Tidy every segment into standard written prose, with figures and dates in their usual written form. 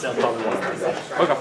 Sound probably wasn't. Okay.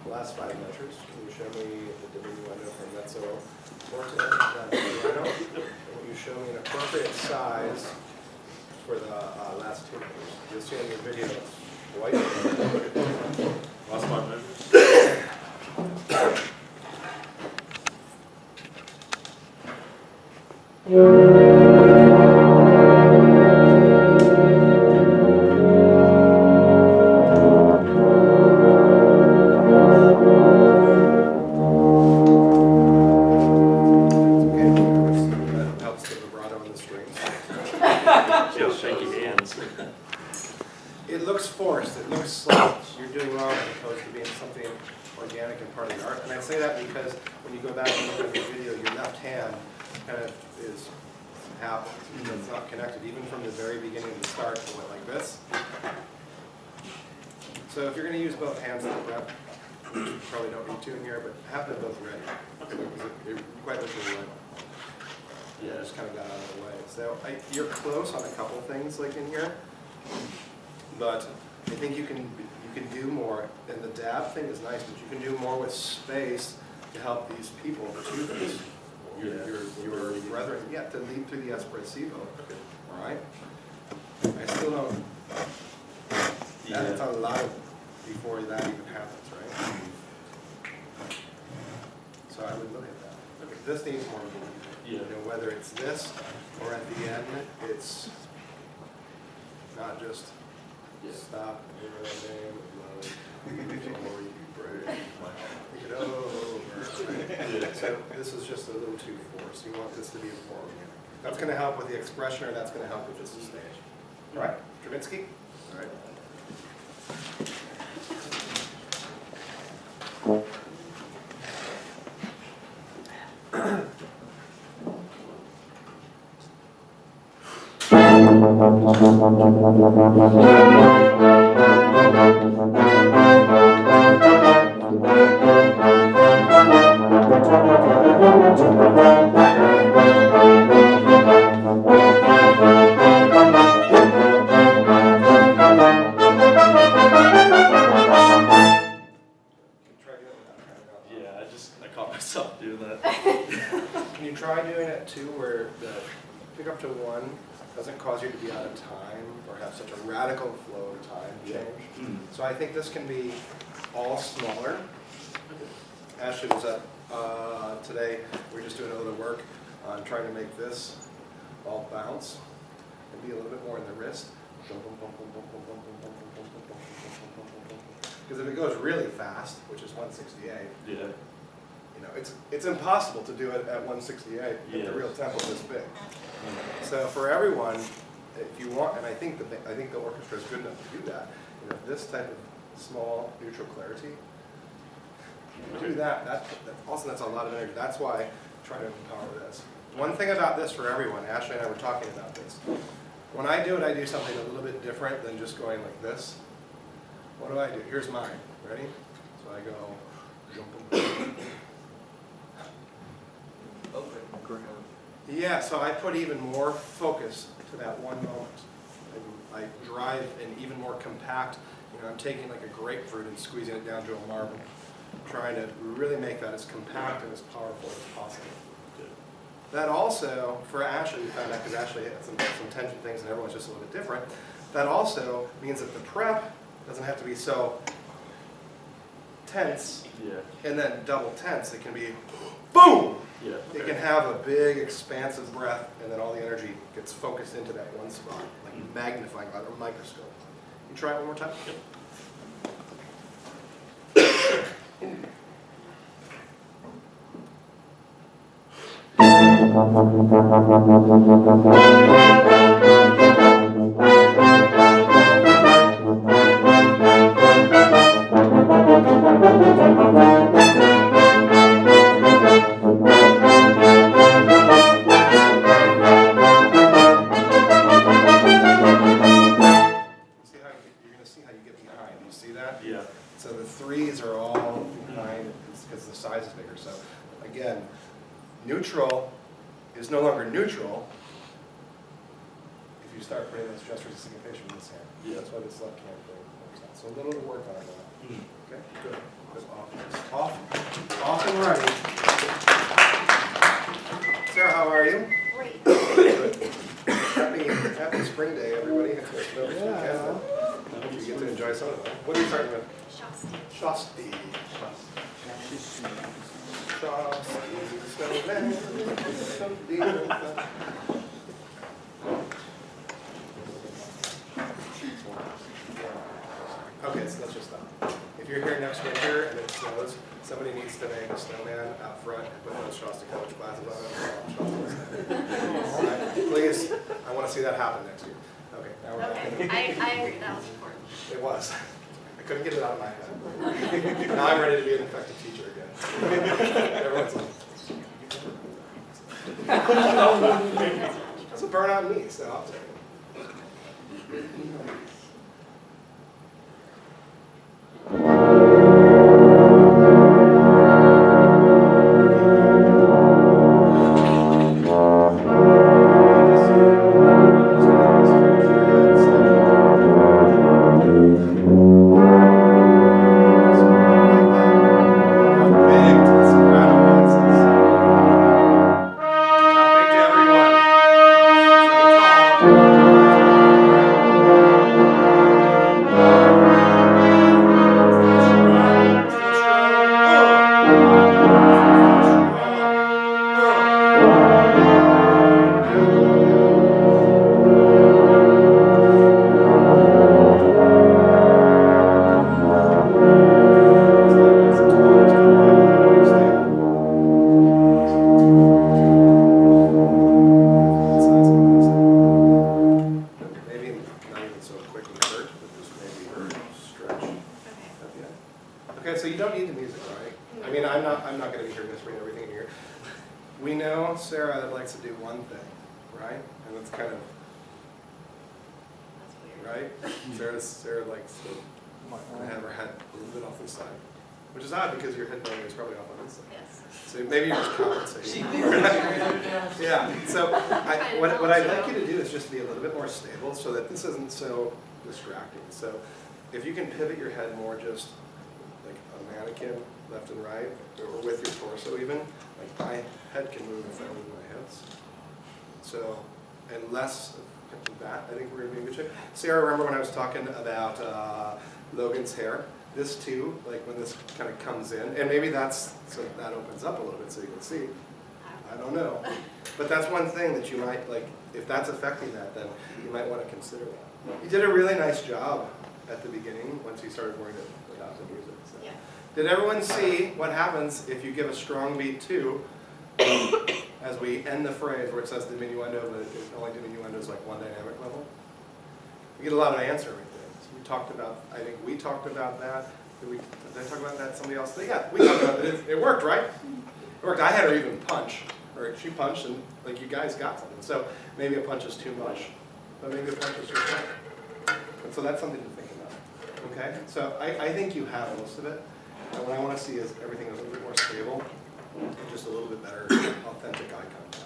Last five measures. Can you show me the diminuendo from mezzo forte down to piano? And will you show me an appropriate size for the last two measures? You'll see on your video it's white. Last five measures. Okay, that helps the vibrato in the strings. Just shaky hands. It looks forced. It looks like you're doing wrong as opposed to being something organic and part of the art. And I say that because when you go back and look at the video, your left hand kind of is half, it's not connected. Even from the very beginning of the start, it went like this. So if you're going to use both hands in the prep, you probably don't need to in here, but have them both ready. Because it quite literally went. Yeah, just kind of got out of the way. So you're close on a couple things like in here, but I think you can do more. And the dab thing is nice, but you can do more with space to help these people, the students, your brethren, to lead through the espressivo. All right. I still don't. That's a lot before that even happens, right? So I would look at that. Okay, this needs more movement. You know, whether it's this or at the end, it's not just stop. So this is just a little too forced. You want this to be a form. That's going to help with the expression, or that's going to help with this stage. All right, Stravinsky. All right. I caught myself doing that. Can you try doing it too, where the pick up to one doesn't cause you to be out of time or have such a radical flow of time change? So I think this can be all smaller. Ashley was up today. We're just doing a little work on trying to make this all bounce and be a little bit more in the wrist. Because if it goes really fast, which is 168, you know, it's impossible to do it at 168 if the real tempo is this big. So for everyone, if you want, and I think the orchestra is good enough to do that. You know, this type of small neutral clarity, do that. That's a lot of energy. That's why I try to empower this. One thing about this for everyone, Ashley and I were talking about this. When I do it, I do something a little bit different than just going like this. What do I do? Here's mine. Ready? So I go. Yeah, so I put even more focus to that one moment. I drive an even more compact, I'm taking like a grapefruit and squeezing it down to a marble, trying to really make that as compact and as powerful as possible. That also, for Ashley, we found out, because Ashley had some tension things and everyone's just a little bit different, that also means that the prep doesn't have to be so tense and then double tense. It can be boom! It can have a big expansive breath and then all the energy gets focused into that one spot, like magnifying glass or microscope. You try it one more time? So the threes are all behind because the size is bigger. So again, neutral is no longer neutral if you start putting the stress resistant syncopation in this hand. That's why this left hand thing works out. So a little to work on that. Okay, good. Off and running. Sarah, how are you? Great. Good. Happy spring day, everybody. It's supposed to snow this weekend. I hope you get to enjoy some of it. What are you starting with? Shasti. Okay, so let's just stop. If you're here next winter and it snows, somebody needs to make a snowman out front and put those Shostakovich glasses on it. Please, I want to see that happen next year. Okay, now we're back. Okay, I agree, that was important. It was. I couldn't get it out of my head. Now I'm ready to be an effective teacher again. Everyone's like, that's a burnout in me, so I'll take it. Okay, so you don't need the music, right? I mean, I'm not going to be here whispering everything in here. We know Sarah likes to do one thing, right? And that's kind of, That's weird. right? Sarah likes to have her head a little bit off the side, which is odd because your head bone is probably off on this side. Yes. So maybe you're just compensating. Yeah. So what I'd like you to do is just be a little bit more stable so that this isn't so distracting. So if you can pivot your head more just like a mannequin, left and right, or with your torso even, like my head can move if I move my hips. So, and less of that, I think we're going to be in good shape. Sarah, remember when I was talking about Logan's hair? This too, like when this kind of comes in, and maybe that's, so that opens up a little bit so you can see. I don't know. But that's one thing that you might, like, if that's affecting that, then you might want to consider that. You did a really nice job at the beginning once you started worrying about the music. So. Yeah. Did everyone see what happens if you give a strong beat 2 as we end the phrase where it says diminuendo, but only diminuendo is like one dynamic level? You get a lot of answer right there. So we talked about, I think we talked about that. Did I talk about that? Somebody else? Yeah, we talked about it. It worked, right? It worked. I had her even punch. Or she punched and like you guys got something. So maybe a punch is too much. But maybe a punch is too much. And so that's something to think about. Okay? So I think you have most of it. And what I want to see is everything a little bit more stable and just a little bit better authentic eye contact.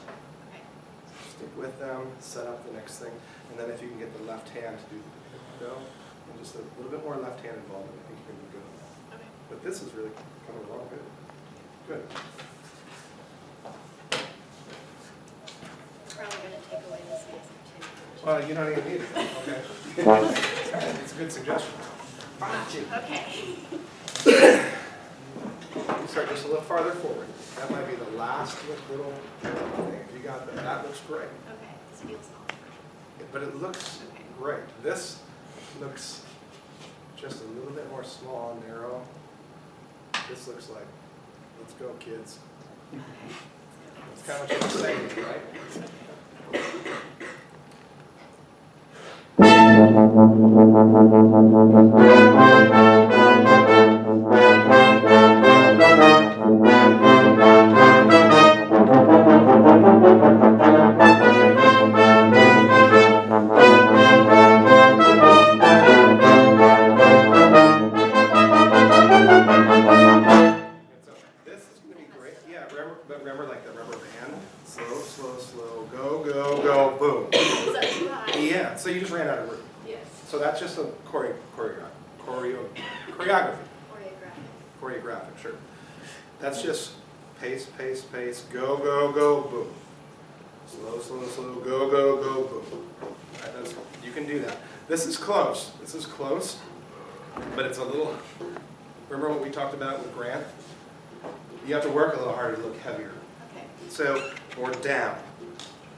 stick with them, set up the next thing, and then if you can get the left hand to do the go, and just a little bit more left hand involvement, I think you're going to be good on that. Okay. But this is really coming along good. Good. Probably gonna take away this music too. Well, you don't even need it, okay? It's a good suggestion. Okay. You start just a little farther forward. That might be the last little thing. If you got that, that looks great. Okay, this feels off. But it looks Okay. great. This looks just a little bit more small and narrow. This looks like, let's go, kids. That's kind of what you're saying, right? Remember like the rubber band? Slow, slow, slow, go, go, go, boom. Is that too high? Yeah, so you just ran out of room. Yes. So that's just a choreography. Choreographic, sure. That's just pace, pace, pace, go, go, go, boom. Slow, slow, slow, go, go, go, boom. You can do that. This is close. This is close, but it's a little, remember what we talked about with Grant? You have to work a little harder to look heavier. Okay. So, more down,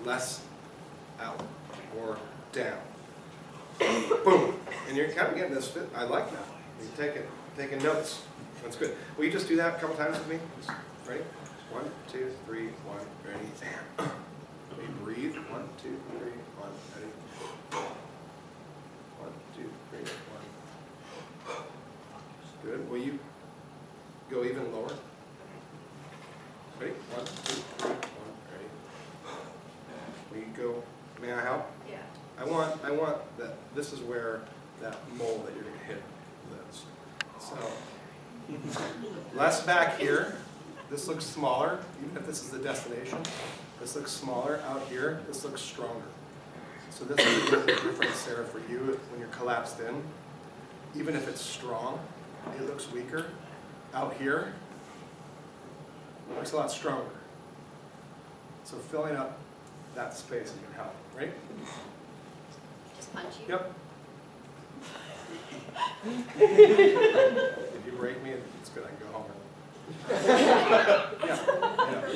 less out, more down. Boom. And you're kind of getting this fit. I like that. You're taking notes. That's good. Will you just do that a couple times with me? Ready? 1, 2, 3, 1, ready, bam. Okay, breathe. 1, 2, 3, 1, ready. 1, 2, 3, 1. Good. Will you go even lower? Ready? 1, 2, 3, 1, ready. Will you go, may I help? Yeah. I want that, this is where that mole that you're going to hit lives. So, less back here. This looks smaller, even if this is the destination. This looks smaller out here. This looks stronger. So this is really the difference, Sarah, for you when you're collapsed in. Even if it's strong, it looks weaker. Out here, it looks a lot stronger. So filling up that space can help, right? Just punch you? Yep. If you break me, it's good. I can go home.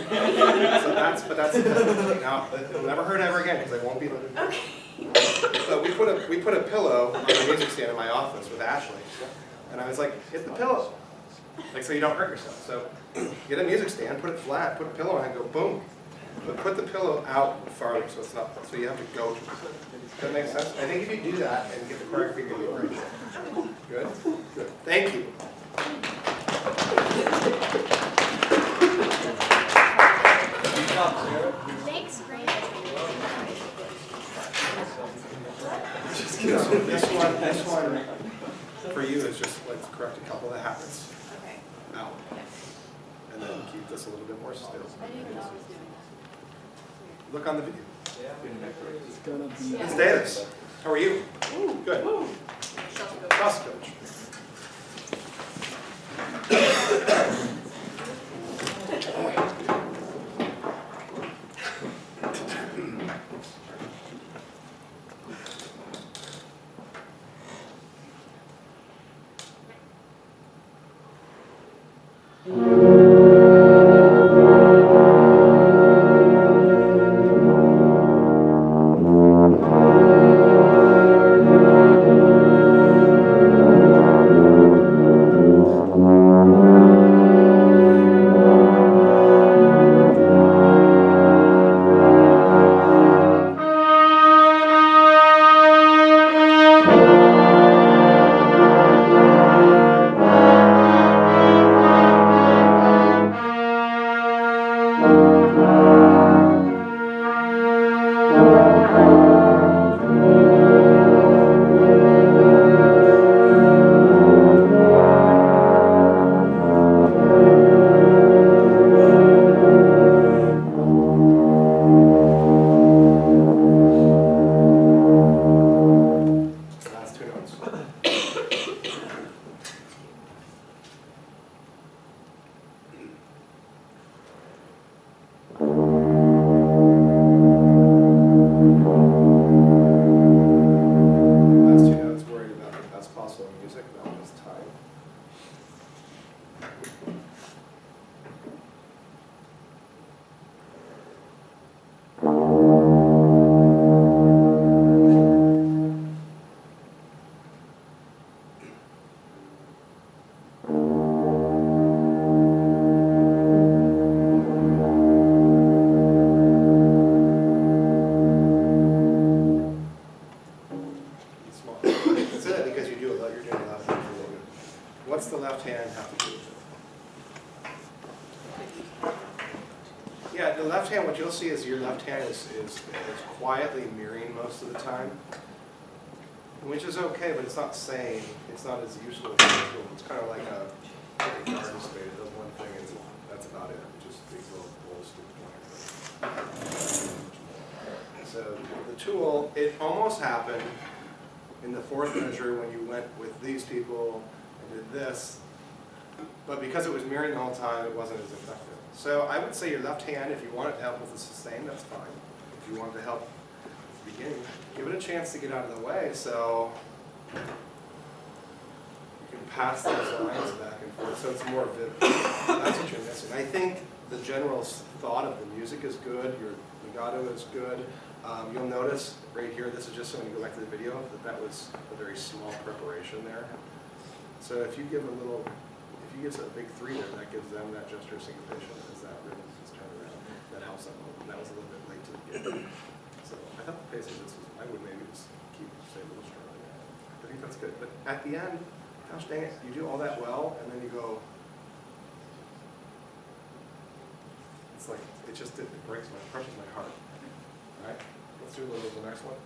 Yeah. So that's now it'll never hurt ever again because I won't be. Okay. But we put a pillow on the music stand in my office with Ashley, and I was like, hit the pillow, like so you don't hurt yourself. So get a music stand, put it flat, put a pillow on it, and go boom. But put the pillow out farther so it's not, so you have to go. Does that make sense? I think if you do that and get the choreography, you'll be great. Good? Good. Thank you. Thanks, Grant. So this one for you is just let's correct a couple of habits Okay. out. And then keep this a little bit more still. I didn't even know I was doing that. Look on the video. It's gonna be. It's Davis. How are you? Good. Shuffle go. Cross coach. you'll see is your left hand is quietly mirroring most of the time, which is okay, but it's not sane. It's not as useful as a tool. It's kind of like a garden spade. It does one thing, and that's about it. Just big little bowls to the So the tool, it almost happened in the fourth measure when you went with these people and did this, but because it was mirroring the whole time, it wasn't as effective. So I would say your left hand, if you want it to help with the sustain, that's fine. If you want it to help at the beginning, give it a chance to get out of the way so you can pass those lines back and forth so it's more vivid. That's what you're missing. I think the general thought of the music is good, your legato is good. You'll notice right here, this is just so when you go back to the video, that was a very small preparation there. So if you give a little, if you give a big 3 there, that gives them that gesture syncopation as that rhythm is turned around. That helps them a little. And that was a little bit late to the beginning. So I thought the pace of this was, I would maybe just keep, say, a little stronger. I think that's good. But at the end, gosh dang it, you do all that well, and then you go, it's like, it just, it breaks my, crushes my heart. All right, let's do a little bit of the next one.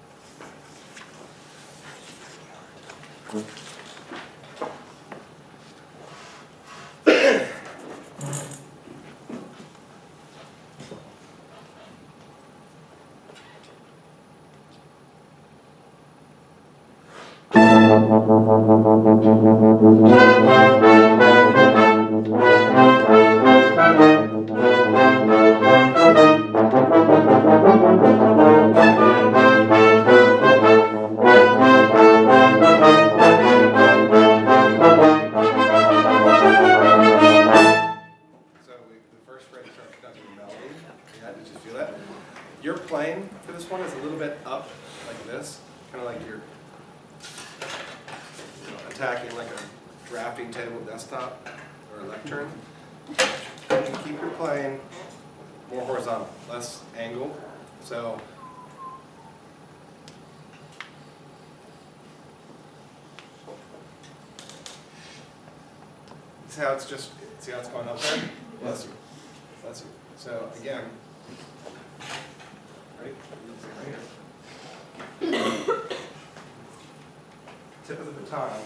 Your playing for this one is a little bit up like this, kind of like you're attacking like a drafting table desktop or a lectern. And keep your playing more horizontal, less angled. So see how it's just, see how it's going up there? Bless you. Bless you. So again, right? Right here. Tip of the baton.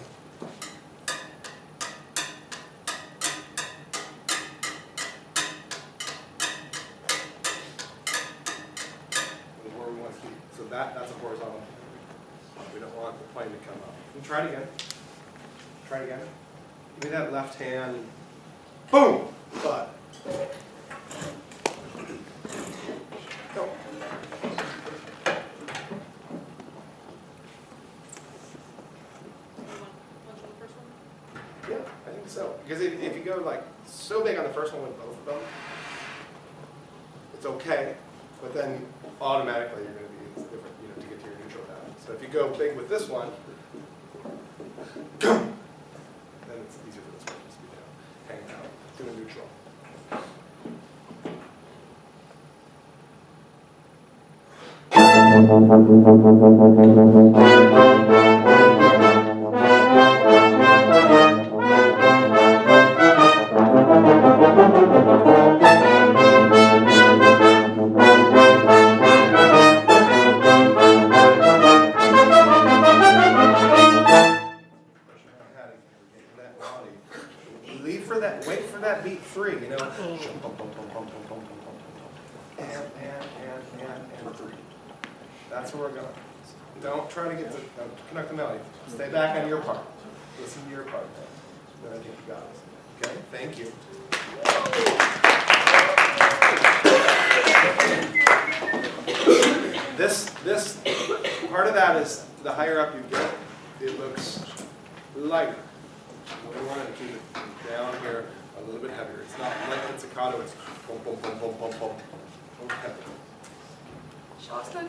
Where we want to keep. So that's a horizontal. We don't want the plane to come up. And try it again. Try it again. Give me that left hand. Boom! Butt. Go. Yeah, I think so. Because if you go like so big on the first one with both of them, it's okay. But then automatically you're going to be different, to get to your neutral pattern. So if you go big with this one, then it's easier for this one just to be hanging out to a neutral. Wait for that beat 3, And 3. That's where we're going. Don't try to connect the melody. Stay back on your part. Listen to your part. Then I think you got it. Okay? Thank you. This part of that is the higher up you get, it looks lighter. We wanted to keep it down here a little bit heavier. It's not like pizzicato, it's boom, boom, boom, boom, boom, boom. Okay. Shasta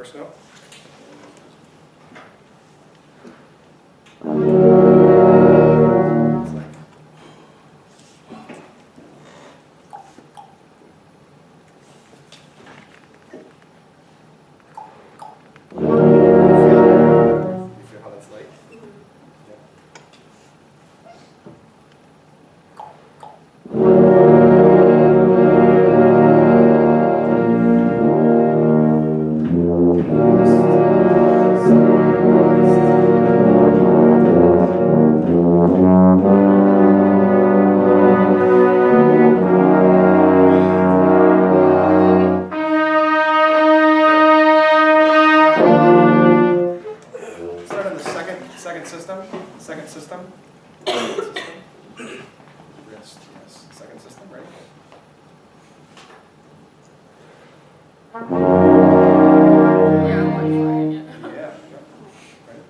First note. It's like, you feel how that's light? Yeah. Start on the second system. Second system. Wrist, yes. Second system, right? Yeah, I'm like fine, yeah. Yeah. Yep. Right.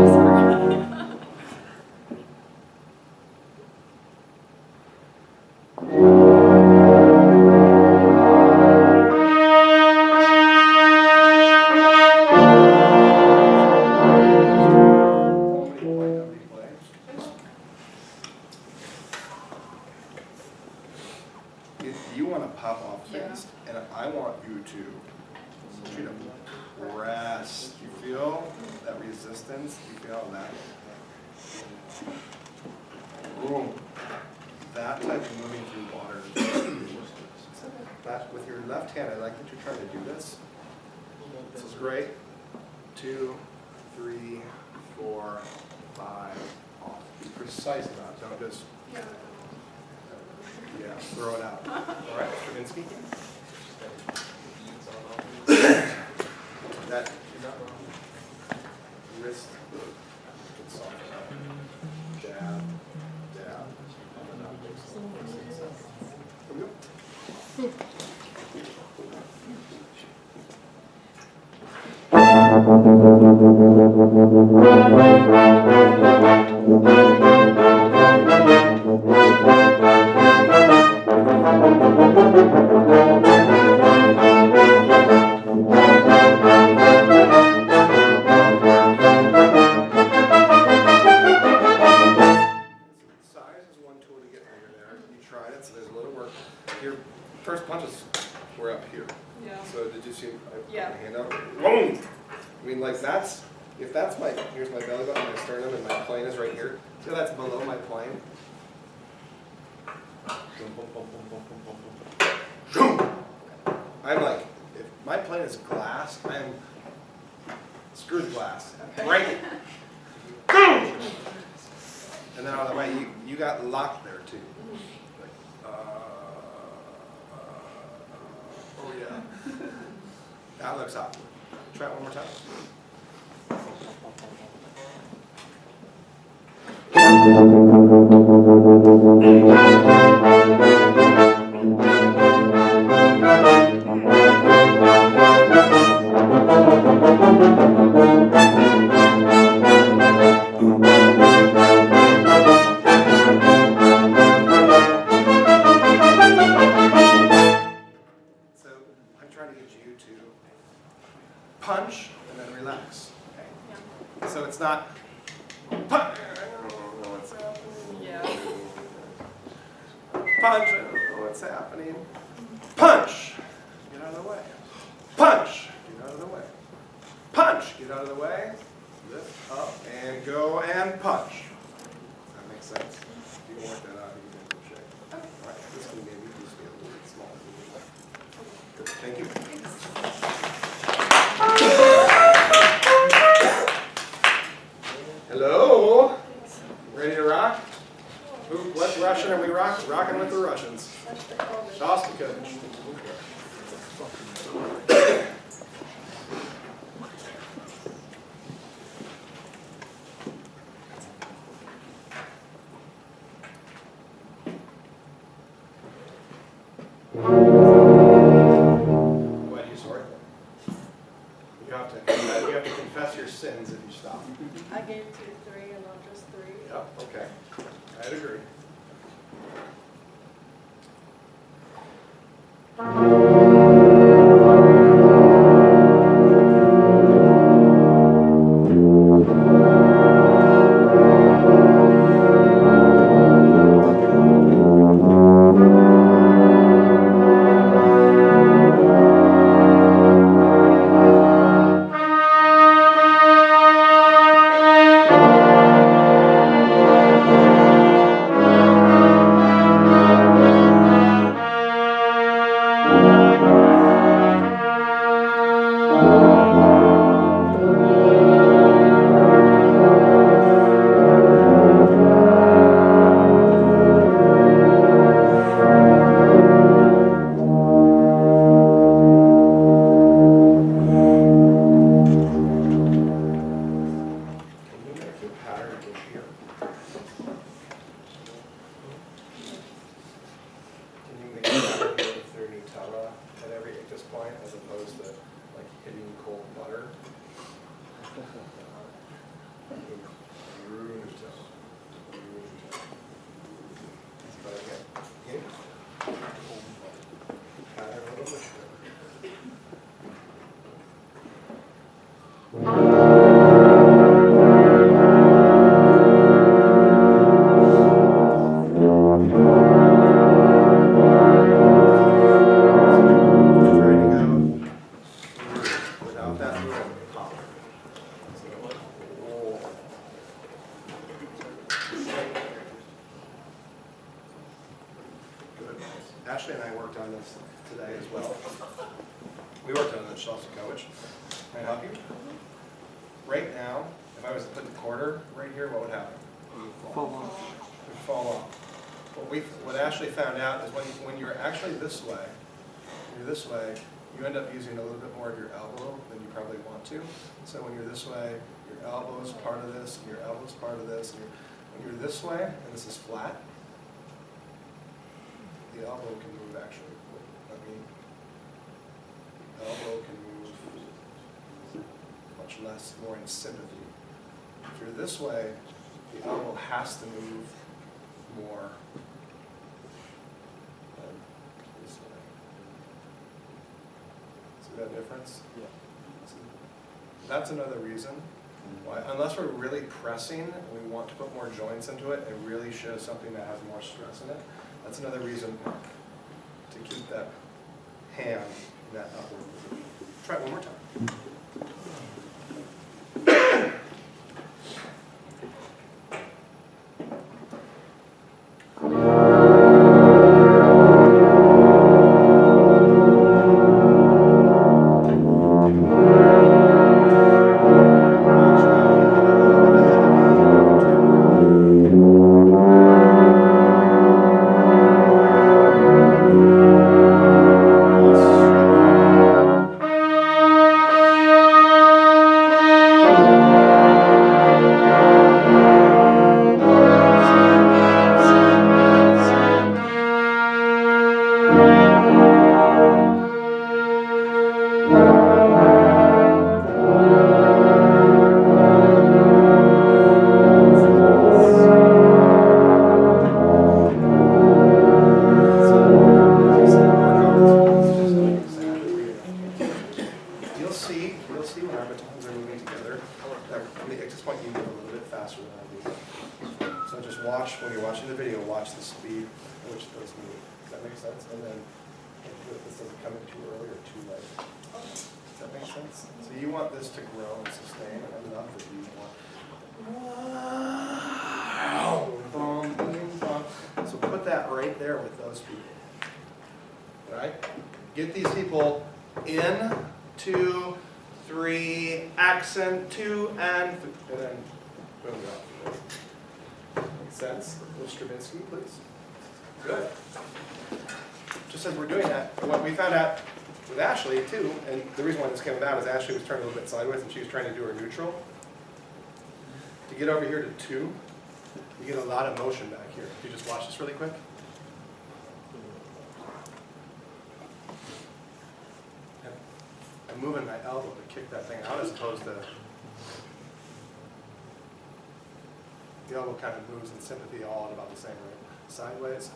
Sorry. If you want to pop off Yeah. things, and I want you to rest. You feel that resistance? You feel that? Boom. That type of moving through water. That with your left hand, I like that you're trying to do this. This is great. 2, 3, 4, 5, off. Be precise about it. Don't just, yeah, throw it out. All right, Stravinsky. That wrist, it's soft enough. Jab, jab. Here we go. Size is one tool to get under there. You tried it, so there's a little work. Your first punches were up here. Yeah. So did you see, I put Yeah. my hand out? Boom! I mean, like that's, if that's my, here's my belly button, my sternum, and my plane is right here. So that's below my plane. Boom, boom, boom, boom, boom, boom, boom, boom. Boom! I'm like, if my plane is glass, I am screwed glass. Break it. Boom! And then on the way, you got locked there too. Like, oh yeah. That looks awkward. Try it one more time. So I'm trying to get you to punch and then relax. Okay? So it's not punch. I don't know what's happening. Yeah. Punch. I don't know what's happening. Punch. Get out of the way. Punch. Get out of the way. Punch. Get out of the way. Lift up and go and punch. Does that make sense? If you can work that out, you can get in shape. All right. This one maybe just be a little bit smaller. Good. Thank you. Hello. Ready to rock? What Russian are we rocking with the Russians? Shostakovich. What are you sorry for? You have to confess your sins if you stop. I gave 2-3 and not just 3. Yep, okay. I'd agree. Can you make your pattern in here? Can you make your pattern go through Nutella at this point, as opposed to like hitting cold butter? Through Nutella. Through Nutella. But again, pattern a little bit. Trying to go without that little pop. Good. Ashley and I worked on this today as well. We worked on this, Shostakovich. Can I help you? Right now, if I was to put the quarter right here, what would happen? Fall off. It would fall off. What Ashley found out is when you're actually this way, you end up using a little bit more of your elbow than you probably want to. So when you're this way, your elbow is part of this, and your elbow is part of this. And when you're this way, and this is flat, the elbow can move actually. The elbow can move much less, more in sympathy. If you're this way, the elbow has to move more than this way. See that difference? Yeah. That's another reason why, unless we're really pressing and we want to put more joints into it and really show something that has more stress in it, that's another reason to keep that hand in that upward position. Try it one more time. You'll see when our batons are moving together. At this point, you move a little bit faster than I do. So just watch, when you're watching the video, watch the speed at which those move. Does that make sense? And then this doesn't come in too early or too late. Does that make sense? So you want this to grow and sustain enough that you want. So put that right there with those people. Right? Get these people in, 2, 3, accent, 2, and then boom, go. Make sense? Little Stravinsky, please. Good. Just as we're doing that, what we found out with Ashley too, and the reason why this came about is Ashley was turning a little bit sideways and she was trying to do her neutral. To get over here to 2, you get a lot of motion back here. If you just watch this really quick. I'm moving my elbow to kick that thing out as opposed to The elbow kind of moves in sympathy all at about the same rate. Sideways.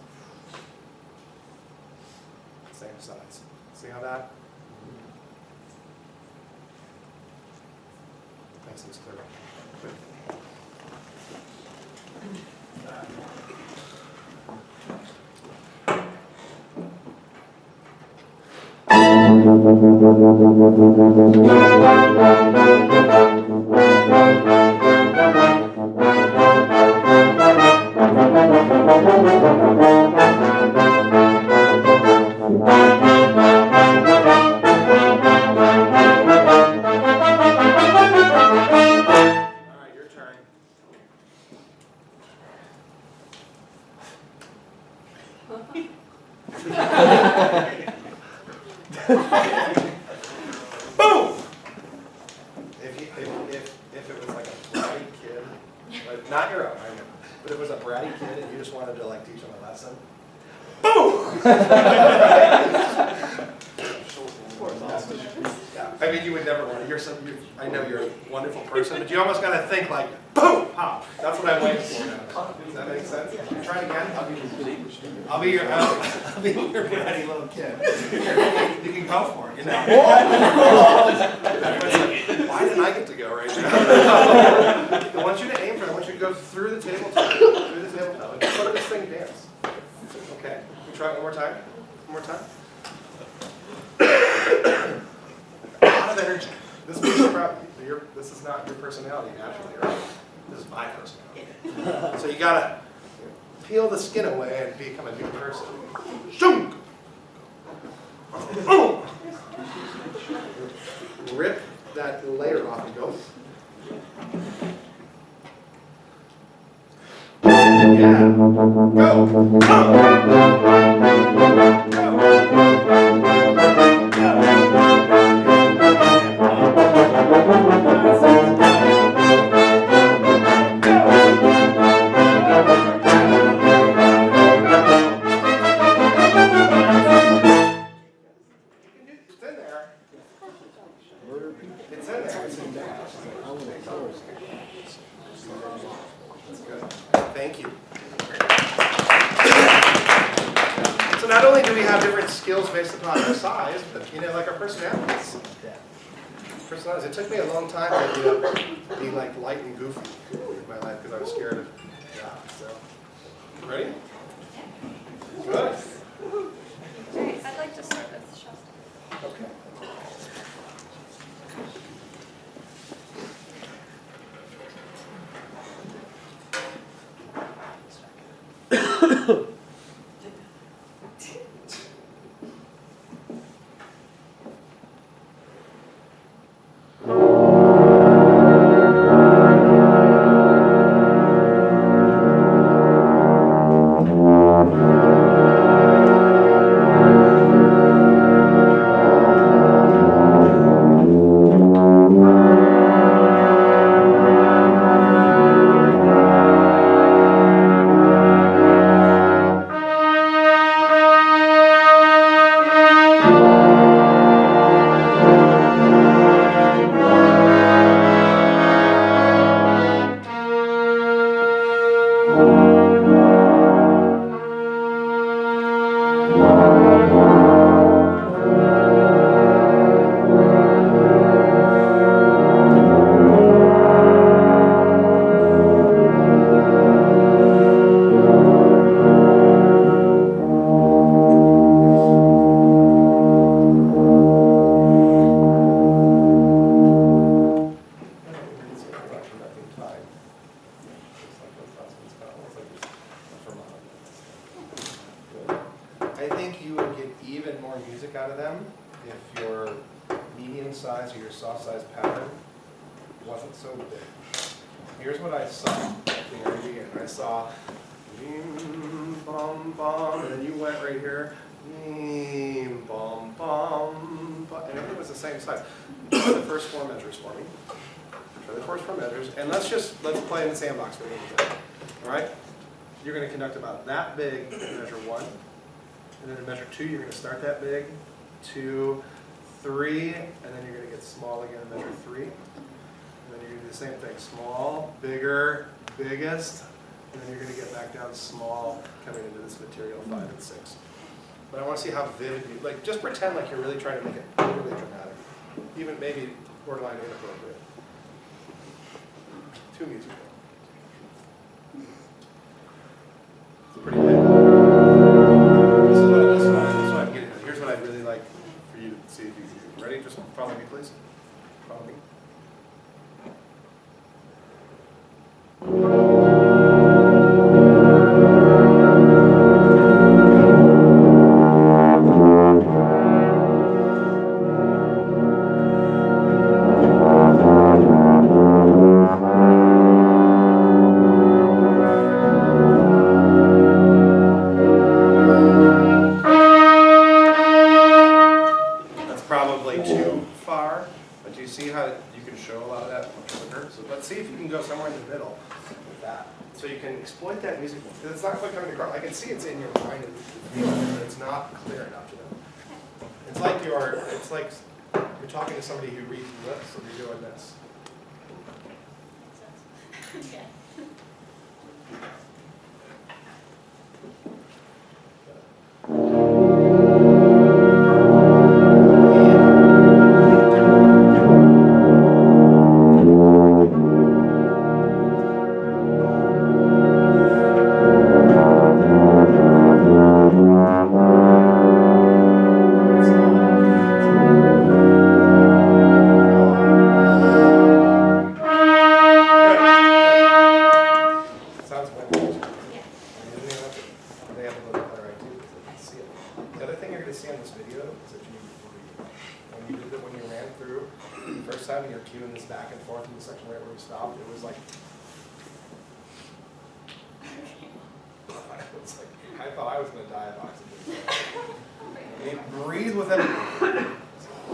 Same size. See how that? Makes things clearer. Boom! If it was like a bratty kid, like not your own, I know, but if it was a bratty kid and you just wanted to like teach them a lesson, boom! Yeah, I mean, you would never want to. I know you're a wonderful person, but you almost got to think like, boom, pop. That's what I'm waiting for now. Does that make sense? Try it again. I'll be your bratty little kid. You can go for it. You know. Why didn't I get to go right now? I want you to aim for it. I want you to go through the tabletop. Through the tabletop. Just let this thing dance. Okay. Can we try it one more time? One more time. A lot of energy. This makes you proud. This is not your personality naturally, right? This is my personality. So you gotta peel the skin away and become a new person. Shunk! Rip that layer off and go. Yeah. Go. Thank you. So not only do we have different skills based upon our size, but like our personalities. Personalities. It took me a long time to be like light and goofy in my life because I was scared of God. So, ready? Good. I'd like to start with Shasta. Okay. I think you would get even more music out of them if your medium size or your soft size pattern wasn't so big. Here's what I saw at the very beginning. I saw bim, bum, bum, and then you went right here, bim, bum, bum, bum, and everything was the same size. Try the first four measures for me. Try the first four measures, and let's play in the sandbox for a little bit. All right? You're going to conduct about that big in measure 1. And then in measure 2, you're going to start that big, 2, 3, and then you're going to get small again in measure 3. And then you're going to do the same thing, small, bigger, biggest, and then you're going to get back down small coming into this material 5 and 6. But I want to see how vivid you, like just pretend like you're really trying to make it overly dramatic, even maybe borderline inappropriate. Too musical. It's pretty big. This is what I'm getting at. Here's what I'd really like for you to see if you can do. Ready? Just follow me, please. Follow me. That's probably too far, but you see how you can show a lot of that much quicker? So let's see if you can go somewhere in the middle with that. So you can exploit that music, because it's not quite coming across. I can see it's in your mind and you feel it, but it's not clear enough to them. It's like you're talking to somebody who reads lips and you're doing this. Yeah. Sounds wonderful. They have a little better idea because they can see it. The other thing you're going to see on this video is that you breathe. When you ran through the first time and you're cueing this back and forth in the section right where we stopped, it was like, I thought I was going to die of oxygen. You breathe with it.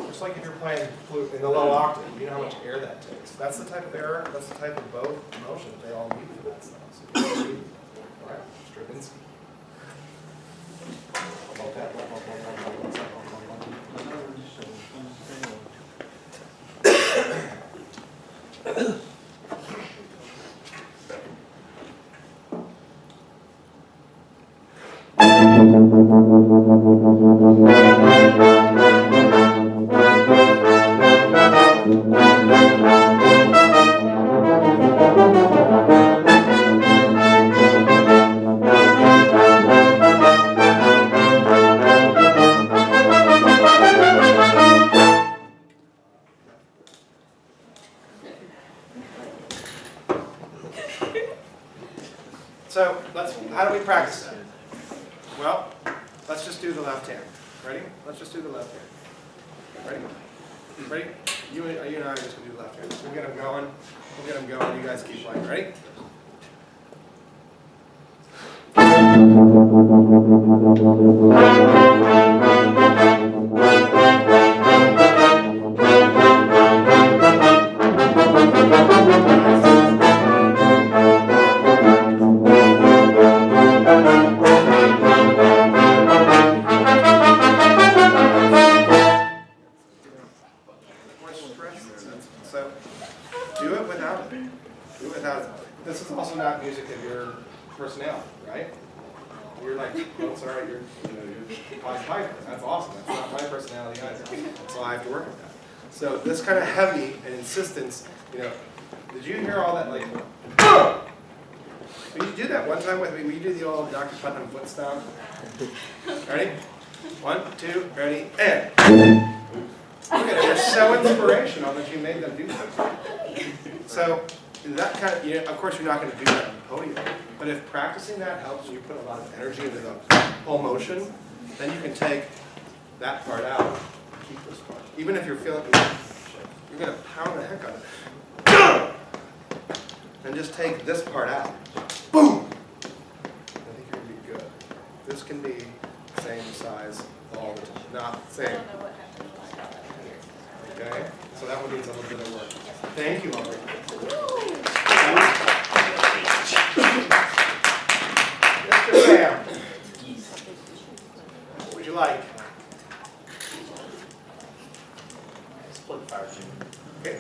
Just like if you're playing flute in the low octave, you know how much air that takes. That's the type of air, that's the type of bow motion that they all need for that stuff. So you breathe. All right, Stravinsky. About that. So how do we practice that? Well, let's just do the left hand. Ready? Let's just do the left hand. Ready? Ready? You and I are just going to do the left hand. We'll get them going. We'll get them going. You guys keep playing. Ready? So do it without it. Do it without it. This is also not music of your personality, right? You're like, well, it's all right, you're Pied Piper. That's awesome. That's not my personality either. So I have to work with that. So this kind of heavy and insistence, did you hear all that like, will you do that one time with me? Will you do the old Dr. Putnam foot stomp? Ready? 1, 2, ready, and. Look at it, you're so inspirational that you made them do that. So that kind of, of course you're not going to do that on the podium, but if practicing that helps and you put a lot of energy into the whole motion, then you can take that part out and keep this part. Even if you're feeling, you're going to pound the heck out of it. And just take this part out. Boom! I think you're going to be good. This can be the same size all the time, not the same. Okay, so that one needs a little bit of work. Thank you, Aubrey. Mr. Sam, what would you like? Split fire team. Okay.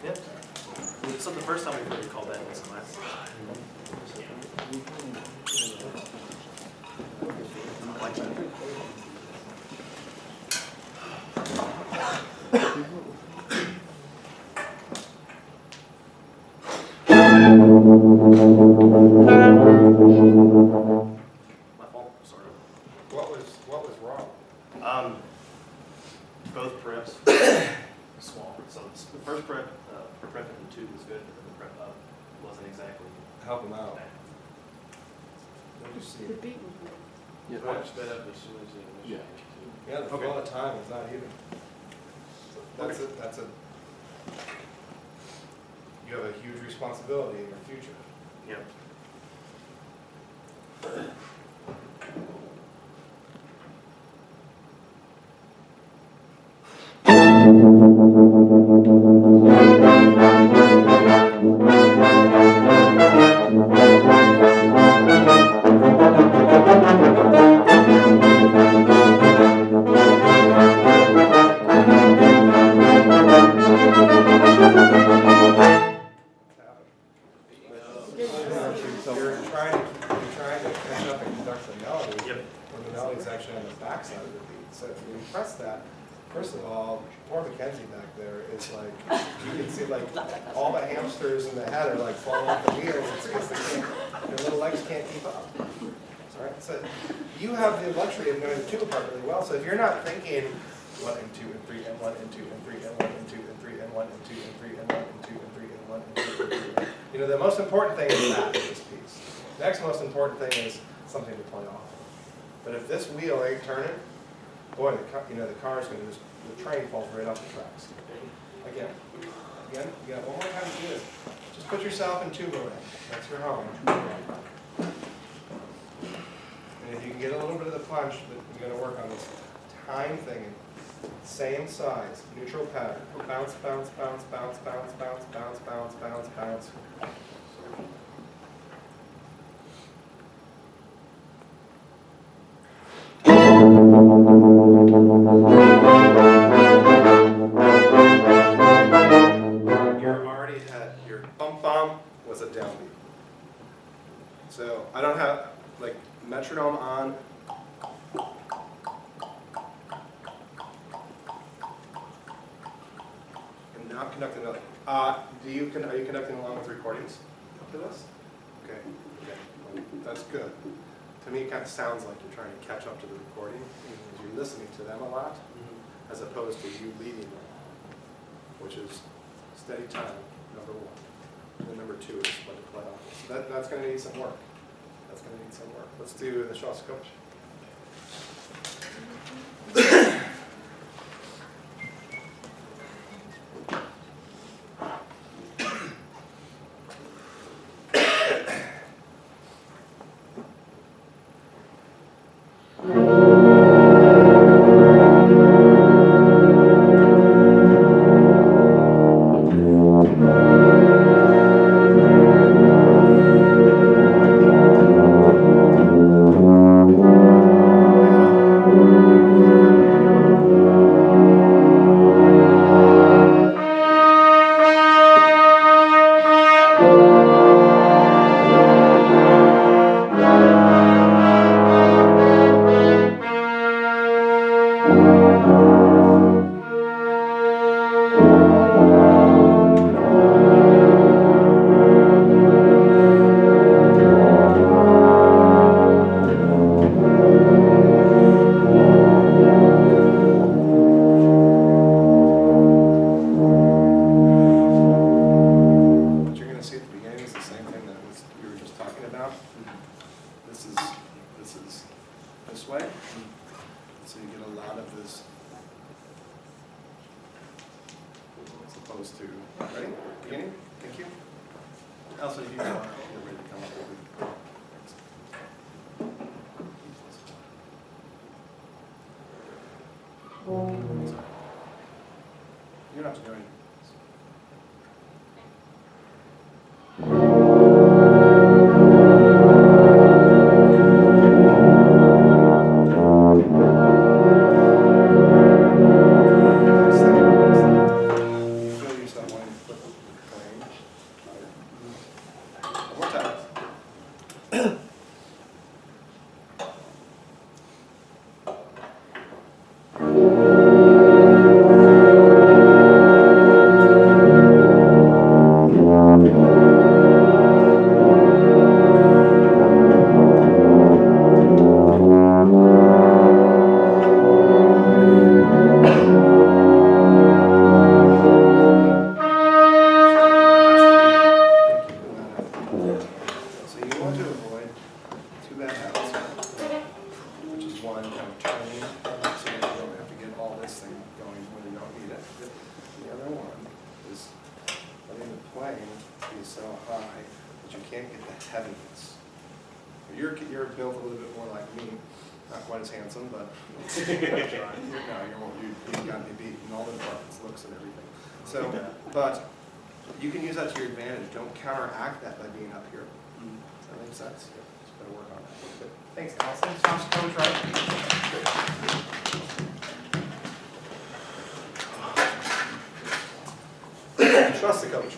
Yep. So the first time we called that was class. I like that. My fault, sort of. What was wrong? Both preps, small. So the first prep, for prep into 2 was good, but then the prep up wasn't exactly. Help them out. Let me see. The beat was good. Yeah. Yeah. Yeah, the flow of time is not even. That's a, you have a huge responsibility in your future. Yep. You're trying to catch up and conduct the melody. Yep. When the melody's actually on the backside of the beat. So if you press that, first of all, poor Mackenzie back there is like, you can see like all the hamsters in the head are like falling off the wheels. It's because their little legs can't keep up. All right. So you have the luxury of knowing the tuba part really well. So if you're not thinking 1 and 2 and 3 and 1 and 2 and 3 and 1 and 2 and 3 and 1 and 2 and 3 and 1 and 2 and 3 and 1 and 2 and 3. You know, the most important thing is that in this piece. Next most important thing is something to play off. But if this wheel ain't turning, boy, the car's going to just, the train falls right off the tracks. Again, you got one more time to do this. Just put yourself in tuba land. That's your home. And if you can get a little bit of the punch, you're going to work on this time thing. Same size, neutral pattern. Bounce, bounce, bounce, bounce, bounce, bounce, bounce, bounce, bounce, bounce. You're already had your bump bump was a downbeat. So I don't have like metronome on. And now conducting another. Are you conducting along with recordings to this? Okay. That's good. To me, it kind of sounds like you're trying to catch up to the recording because you're listening to them a lot, as opposed to you leading them, which is steady time, number 1. And then number 2 is what to play off. So that's going to need some work. That's going to need some work. Let's do the Shostakovich. Opposed to, ready? Beginning? Thank you. Elsa, if you are ready to come up with you don't have to do anything. be so high that you can't get the heaviness. You're built a little bit more like me, not quite as handsome, but you've got me beat in all the departments, looks and everything. So, but you can use that to your advantage. Don't counteract that by being up here. Does that make sense? Yeah, just gotta work on that. Good. Thanks, Allison. Josh, coach, right? Trust the coach.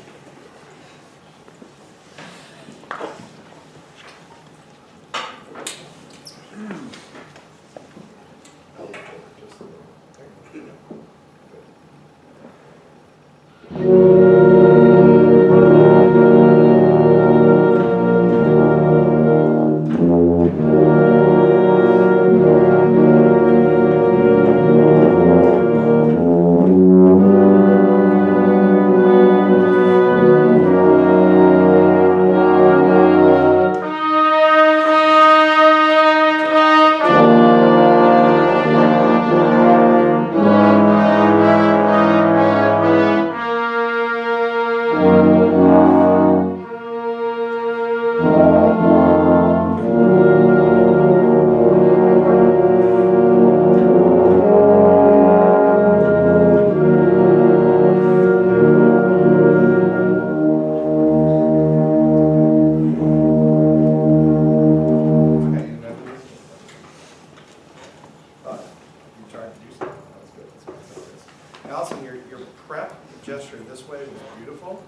Allison, your prep gesture this way was beautiful.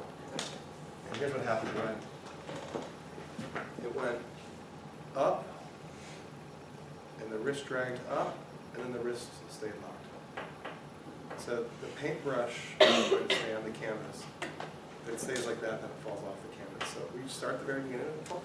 And here's what happened, right? It went up, and the wrist dragged up, and then the wrist stayed locked. So the paintbrush is going to stay on the canvas. If it stays like that, then it falls off the canvas. So we start at the very beginning of the fall.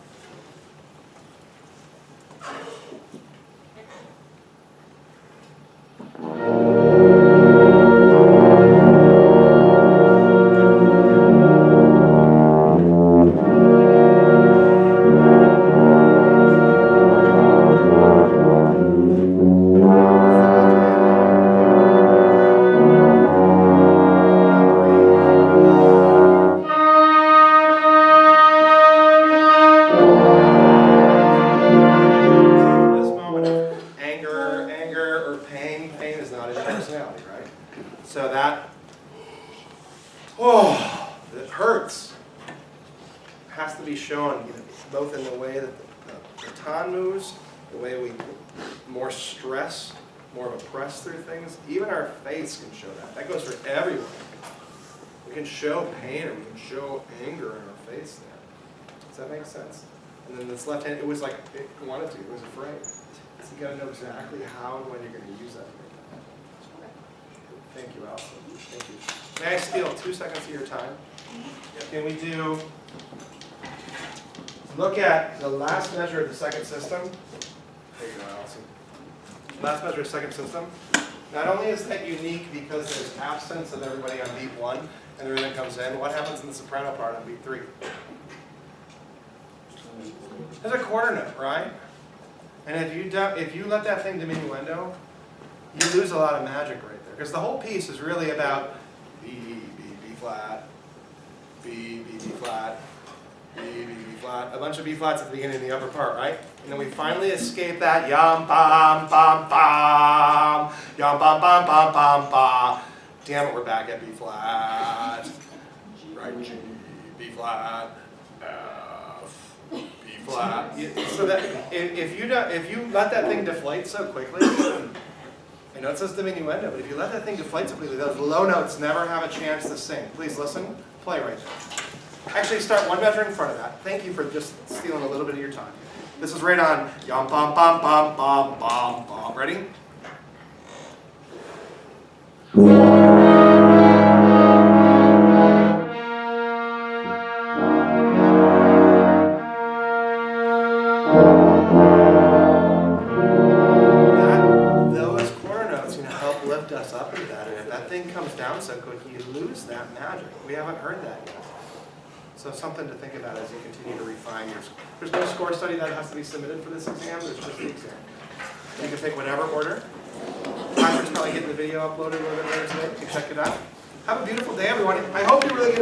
So that, it hurts. It has to be shown, both in the way that the baton moves, the way we put more stress, more of a press through things. Even our face can show that. That goes for everyone. We can show pain or we can show anger in our face there. Does that make sense? And then this left hand, it was like it wanted to, it was afraid. So you gotta know exactly how and when you're gonna use that. Thank you, Allison. Thank you. May I steal 2 seconds of your time? Can we do, look at the last measure of the second system. There you go, Allison. Last measure of second system. Not only is that unique because there's absence of everybody on beat 1 and the rhythm comes in, what happens in the soprano part on beat 3? There's a quarter note, right? And if you let that thing diminuendo, you lose a lot of magic right there. Because the whole piece is really about B, B, B flat, B, B, B flat, B, B, B flat, a bunch of B flats at the beginning of the upper part, right? And then we finally escape that yum, bam, bam, bam, yum, bam, bam, bam, bam, bam. Damn it, we're back at B flat, right, G, B flat, F, B flat. So that if you let that thing deflate so quickly, I know it says diminuendo, but if you let that thing deflate so quickly, those low notes never have a chance to sing. Please listen, play right there. Actually, start one measure in front of that. Thank you for just stealing a little bit of your time. This is right on yum bum bum bum bum bum bum. Ready? Those quarter notes, help lift us up into that. And if that thing comes down so quick, you lose that magic. We haven't heard that yet. So something to think about as you continue to refine your. There's no score study that has to be submitted for this exam. There's just the exam. You can pick whatever order. Patrick's probably getting the video uploaded a little bit later today. You can check it out. Have a beautiful day, everyone. I hope you really get